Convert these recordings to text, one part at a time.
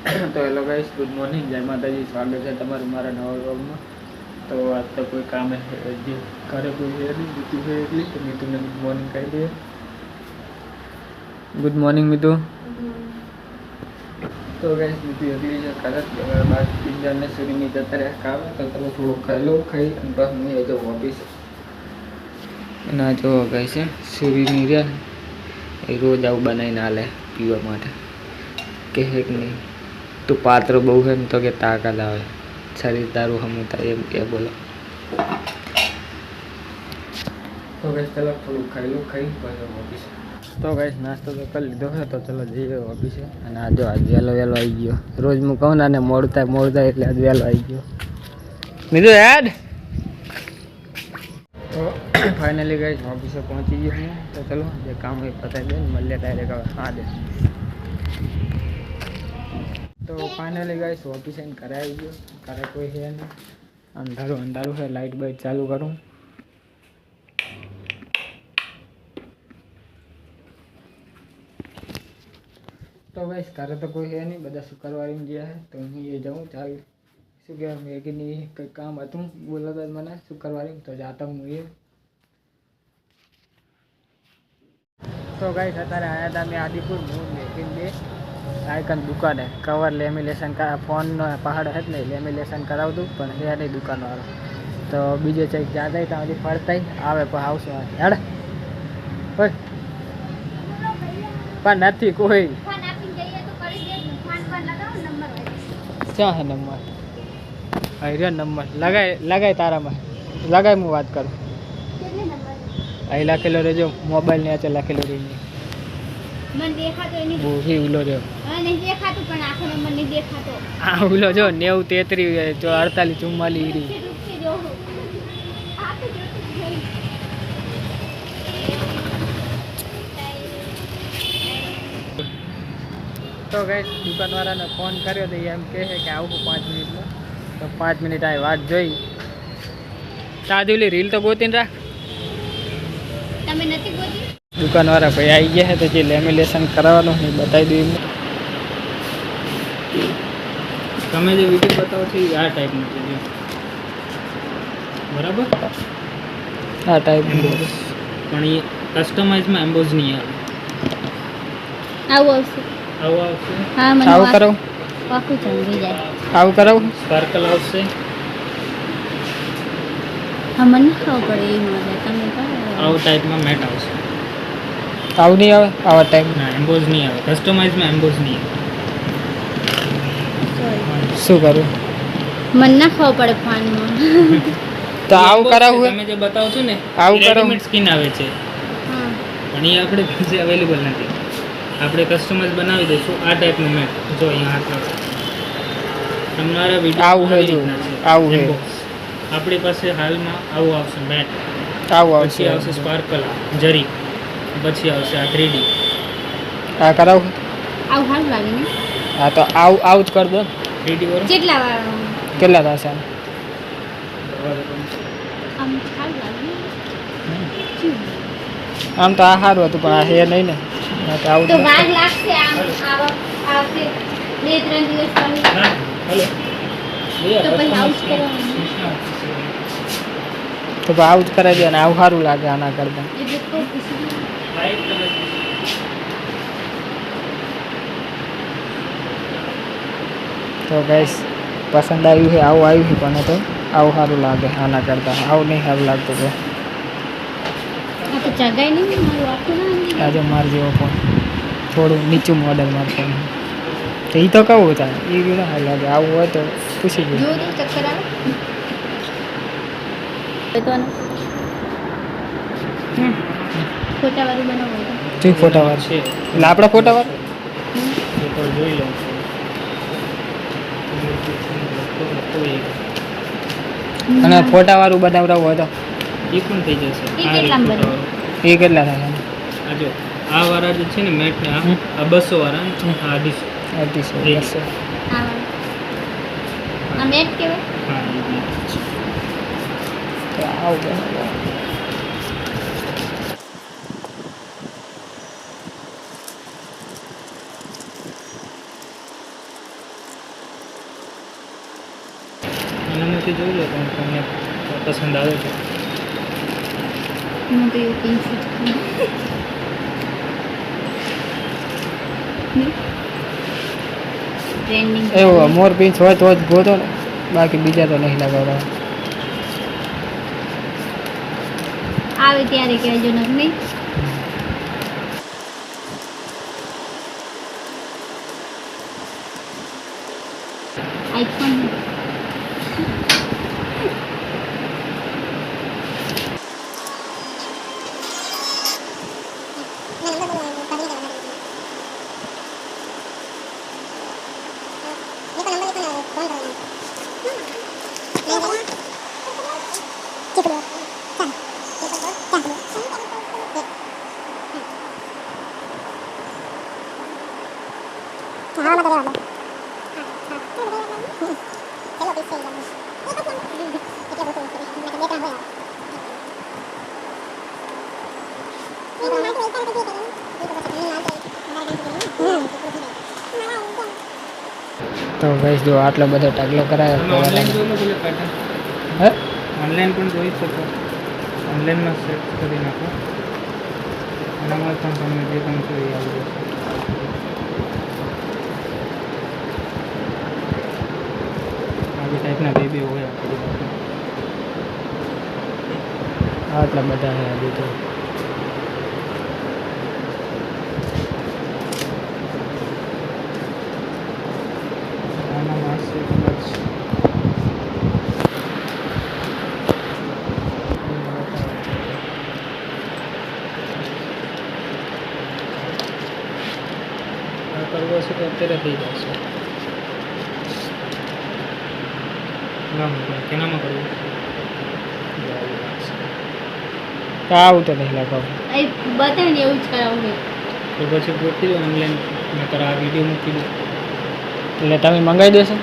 તો hello guys, good morning, જય માતાજી. સ્વાગત છે તમારું મારા નવા વ્લોગમાં. તો આજ તો કોઈ કામ જે ઘરે કોઈ છે નહીં, મીતુ છે એટલી તો મીતુને ગુડ મોર્નિંગ કહી દઈએ. Good morning Mitu. તો ગાઈસ મીતુ એકલી છે ઘરે, બાદ પિંજરને સુરીની જતા રહ્યા કામ. તો તમે થોડું ખાઈ લો, ખાઈ અને બસ હું એ જાઉં ઓફિસ. અને આ જો ગાઈસ છે સુરીની રહ્યા ને એ રોજ આવું બનાવીને આલે પીવા માટે. કે હેક નહીં તું પાત્ર બહુ હે ને તો કે તાકાત આવે, શરીર તારું હમતા એમ કે બોલો. તો ગેસ ચલો થોડું ખાઈ લો, ખાઈ પછી ઓફિસે. તો ગેસ નાસ્તો તો કરી લીધો છે, તો ચલો જઈએ ઓફિસે. અને આ જો આજ વહેલો આવી ગયો. રોજ હું કહું ને મોડું થાય એટલે આજ વહેલો આવી ગયો. મીધું હેડ. તો ફાઇનલી ગઈ ઓફિસે પહોંચી ગયો હું. તો ચલો જે કામ હોય પતાવી દે ને મળીએ ડાયરેક્ટ હવે. હા દે. તો ફાઇનલી ગાઈસ ઓફિસ આવીને ઘરે આવી ગયો. ઘરે કોઈ છે નહીં, અંધારું છે. લાઇટ બાઇટ ચાલુ કરું. તો ગાઈસ ઘરે તો કોઈ છે નહીં, બધા શુક્રવારે ગયા છે. તો હું એ જાઉં ચાલ શું કહેવાય મેગીની કંઈક કામ હતું બોલાતા મને શુક્રવારે, તો જાતા હું એ. તો ગાઈસ અત્યારે આવ્યા હતા મેં આદિપુર. હું મેગીન બે આઈકન દુકાને કવર લેમિનેશન ફોનનો પહાડ હે જ નહીં, લેમિનેશન કરાવતું પણ હે નહીં દુકાનવાળો. તો બીજે ચેક જ્યાં ત્યાં હજી ફરતા આવે પણ આવશું હેડ હોય પણ નથી કોઈ. ક્યાં હે નંબર? હા નંબર લગાય તારામાં લગાય, હું વાત કરું. અહીં લખેલો રહેજો મોબાઈલ ને આજે લખેલો રહી ઉલો જો હા ઉલો જો 90 33 48 44. તો ગાઈસ દુકાનવાળાને ફોન કર્યો તો એમ કહે છે કે આવું 5 મિનિટમાં. તો 5 મિનિટ આ વાત જોઈ. તાજુલી રીલ તો ગોતીને રાખ. તમે નથી ગોતી? દુકાનવાળા ભાઈ આવી ગયા છે, તો જે લેમિનેશન કરાવવાનું એ બતાવી દઉં એમને. તમે જે વિડીયો બતાવો છો આ ટાઈપનું છે બરાબર, આ ટાઈપનું પણ એ કસ્ટમાઇઝમાં એમ્બોઝ નહીં આવે. આવું આવશે. હા મને આવું કરો. પાકું સમજી જાય. આવું કરો. સર્કલ આવશે. હા મને ખબર પડે એ મને તમે કરો. આવું ટાઈપમાં મેટ આવશે. આવું નહીં આવે આવા ટાઈપ ના એમ્બોઝ નહીં આવે. કસ્ટમાઇઝમાં એમ્બોઝ નહીં આવે. શું કરું મને ના ખબર પડે ફોનમાં. તો આવું કરાવું તમે જે બતાવો છો ને આવું રેડીમેડ સ્કિન આવે છે પણ એ આપણે પાસે અવેલેબલ નથી. આપણે કસ્ટમાઇઝ બનાવી દઈશું આ ટાઈપનું મેટ. જો અહીંયા હાથ તમારા વિડીયો આવું છે. જો આવું છે આપણી પાસે હાલમાં આવું આવશે મેટ. આવું આવશે. પછી આવશે સ્પાર્કલ જરી. પછી આવશે આ 3D. આ કરાવું આવું હાલ લાગે ને. હા તો આવું જ કરી દો 3D વાળું. કેટલા થશે આમ તો આ સારું હતું પણ આ હે નહીં ને. આવું તો વાર લાગશે. આમ આવશે 2-3 દિવસ પછી. હેલો તો પછી આવું જ કરવાનું. તો આવું જ કરાવી દે ને આવું સારું લાગે આના કરતા. તો ગાઈસ પસંદ આવ્યું છે આવું આવ્યું છે પણ તો આવું સારું લાગે આના કરતા. આવું નહીં સારું લાગતું તો આજે માર જેવો ફોન થોડું નીચું મોડલ માર ફોન તો એ તો કહું હતા એ બી ના સારું લાગે. આવું હોય તો પૂછી ગયું. ફોટાવાળું બનાવવું છે. ફોટાવાર છે એટલે આપણા ફોટાવાર જોઈ લઉં. અને ફોટાવાળું બનાવડાવું હોય તો એ પણ થઈ જશે. એ કેટલા થાય? આ જો આ વાળા જે છે ને મેટ ને આ 200 વાળા આ 250 આ મેટ કેવાય. હા આવું ઉપરથી જોઈ લો પણ તમને પસંદ આવે તો હું તો એવું પિંક ટ્રેન્ડિંગ એવું મોર પીંછ હોય તો જ ગોતો ને, બાકી બીજા તો નહીં લગાવતા. આવે ત્યારે કહેજો ને નહીં. આઈફોન તો ગાઈસ જો આટલો બધો ઢગલો કરાયો. ઓનલાઈન જોઈ લો પેલા પેટર્ન. હે ઓનલાઈન પણ જોઈ શકો. ઓનલાઈનમાં સર્ચ કરી નાખો. એનામાં પણ તમને જે પણ જોઈએ આવી જશે. આવી ટાઈપના બેબી હોય આપણી પાસે. આટલા બધા છે હજી તો. કરવો છે તો અત્યારે થઈ જશે. કેનામાં કરવું તો આવું તો નહીં લગાવું. બતાવે ને એવું જ કરાવું તો પછી ગોતી દો ઓનલાઈન. મેં તારા આ વિડીયો મૂકી દઉં એટલે તમે મંગાવી દેશો.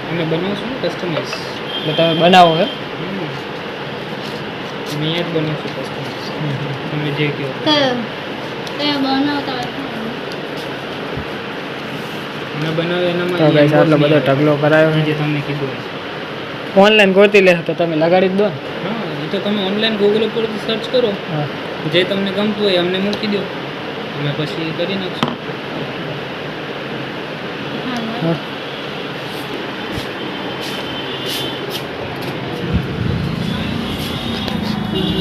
અમે બનાવશું ને કસ્ટમાઇઝ. એટલે તમે બનાવો હે? મેં જ બનાવશું કસ્ટમાઇઝ. તમે જે કહો બનાવતા બનાવે એનામાં. તો ગાઈસ આટલો બધો ઢગલો કરાયો જે તમને કીધું ઓનલાઈન ગોતી લે તો તમે લગાડી જ દો ને. હા એ તો તમે ઓનલાઈન ગૂગલ ઉપર સર્ચ કરો. હા જે તમને ગમતું હોય અમને મૂકી દો, અમે પછી કરી નાખશું. હા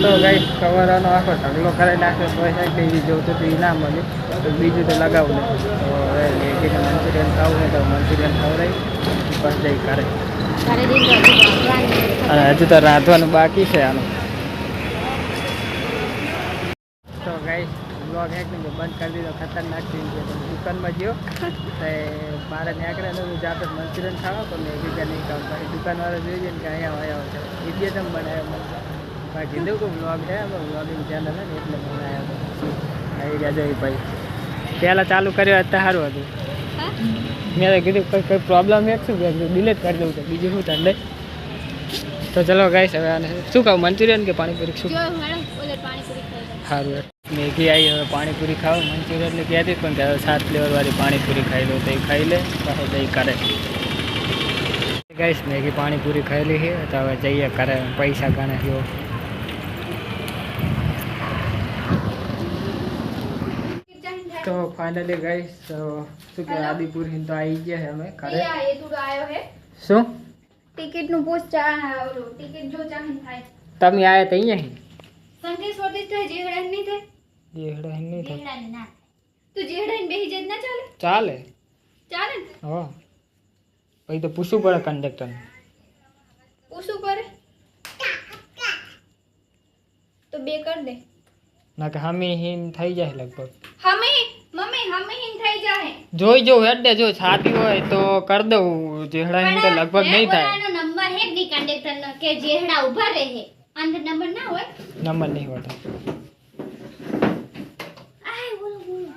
તો ગાઈસ કવરનો આખો ઢગલો કરી નાખ્યો તો છે કે એ જોતું તો એ ના મળ્યું. તો બીજું તો લગાવું નહીં. તો હવે મેગીને મંચુરિયન ખાવું ને તો મંચુરિયન ખવડાવી બસ જઈ કરે. અને હજુ તો રાંધવાનું બાકી છે આનું. તો ગાઈસ બ્લોગ હેક ને બંધ કરી દીધો. ખતરનાક સીન છે. તો દુકાનમાં ગયો તો મારે નીકળે ને જાતે મંચુરિયન ખાવા પણ મેં બીજા નહીં ખાવું. પછી દુકાનવાળો જોઈએ ને કે અહીંયા આવ્યા છે વિડીયો તમે બનાવ્યો. કીધું કે બ્લોગ છે બ્લોગિંગ ચેનલ છે ને એટલે મને આવી ગયા જોઈ ભાઈ. પહેલાં ચાલુ કર્યો અત્યારે સારું હતું. મેં કીધું કોઈ પ્રોબ્લેમ એક શું ડિલેટ કરી દઉં તો બીજું શું ઠંડે. તો ચલો ગાઈસ હવે આને શું ખાવું મંચુરિયન કે પાણીપુરી શું સારું. મેગી આવી હવે પાણીપુરી ખાવ. મંચુરિયનની કહેતી પણ કે 7 ફ્લેવરવાળી પાણીપુરી ખાઈ લો તો એ ખાઈ લે પાછો જઈ કરે. ગાઈસ મેગી પાણીપુરી ખાયેલી છે તો હવે જઈએ કરે પૈસા ગણે જો. તો ફાઇનલી ગાઈસ શું કે આદિપુર હિન તો આવી ગયા છે અમે ઘરે. શું ટિકિટ નું પૂછ ટિકિટ જો ચાહે થાય. તમે આયા તો અહીંયા સંકેશ વોટી થાય જેહડા નહીં થાય. જેહડા નહીં થાય. જેહડા ના તું જેહડા ને બેહી જત ના ચાલે. ચાલે ચાલે હા પછી તો પૂછવું પડે કંડક્ટરને. પૂછવું પડે તો બે કર દે ના કે હમી હિન થઈ જાય લગભગ. હમી મમ્મી હમી હિન થઈ જાય. જોઈ જો હેડે જો છાતી હોય તો કર દઉં. જેહડા હિન તો લગભગ નહીં થાય. એનો નંબર હે દી કંડક્ટર નો કે જેહડા ઊભા રહે અંદર નંબર ના હોય. નંબર નહીં હોતો. આય બોલો બોલો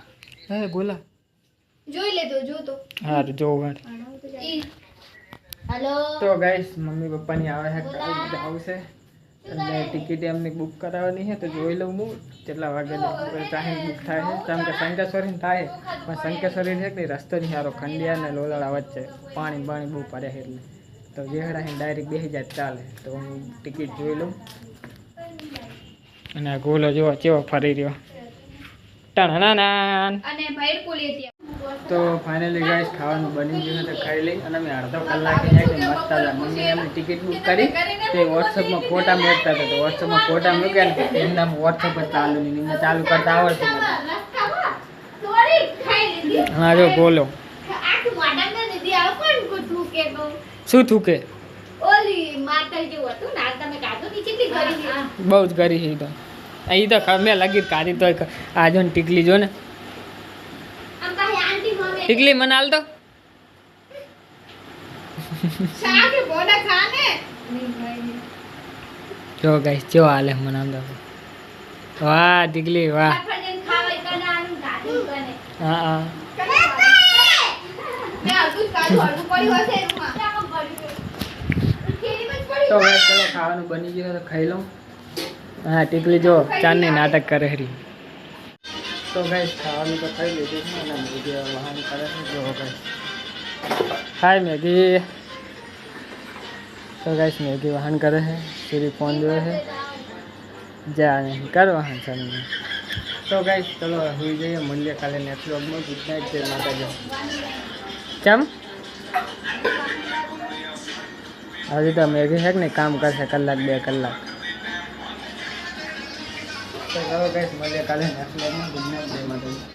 હે બોલા જોઈ લે તો જો તો હા જો હેલો. તો ગાઈસ મમ્મી પપ્પાની આવે છે આવશે અને ટિકિટ એમને બુક કરાવવાની છે તો જોઈ લઉં હું કેટલા વાગે ચાહીને બુક થાય છે. કેમ કે શંકેશ્વરી થાય પણ શંકેશ્વરી છે કે રસ્તો નહીં સારો ખંડિયા ને લોલાળા વચ્ચે પાણી બહુ પડે છે એટલે તો જેહડા ડાયરેક્ટ બેસી જાય ચાલે. તો હું ટિકિટ જોઈ લઉં. અને આ ગોલો જોવો કેવો ફરી રહ્યો. ટણાનાન. અને ભાઈ કોલી તો ફાઇનલી ગાઈસ ખાવાનું બની ગયું તો ખાઈ લઈ. અને મેં અડધો કલાકે મસ્ત હતા. મમ્મી એમની ટિકિટ બુક કરી તે વોટ્સઅપમાં ફોટા મૂકતા હતા. તો વોટ્સઅપમાં ફોટા મૂક્યા ને એમના વોટ્સઅપ પર ચાલુ નહીં. એમને ચાલુ કરતા આવડતું નથી. હા જો બોલો શું થૂકે બહુ જ કરી છે. તો અહીં તો મેં લગી કાઢી તો આ જો ને ટીકલી જો ને ટીકલી મને હાલ તો જો ગાઈસ જો હાલે મને આમ તો વાહ ટીકલી વાહ. હા હા તો હવે ચલો ખાવાનું બની ગયું તો ખાઈ લઉં. હા ટીકલી જો ચાંદની નાટક કરે હરી. તો ગાઈસ ખાવાનું તો ખાઈ લીધું છે અને મેગી વહાણ કરે છે. જો ગાઈસ હાય મેગી. તો ગાઈસ મેગી વહાણ કરે છે. પૂરી ફોન જોવે છે. જા નહીં કર વહાણ ચાલુ. તો ગાઈસ ચલો હોઈ જઈએ. મળીએ કાલે નેક્સ્ટ વ્લોગમાં. Good night. જય માતાજી. કેમ હજી તો મેગી છે કે નહીં કામ કરશે કલાક 2 કલાક. તો ચલો ગાઈસ મળીએ કાલે નેક્સ્ટ વ્લોગમાં. Good night. જય માતાજી.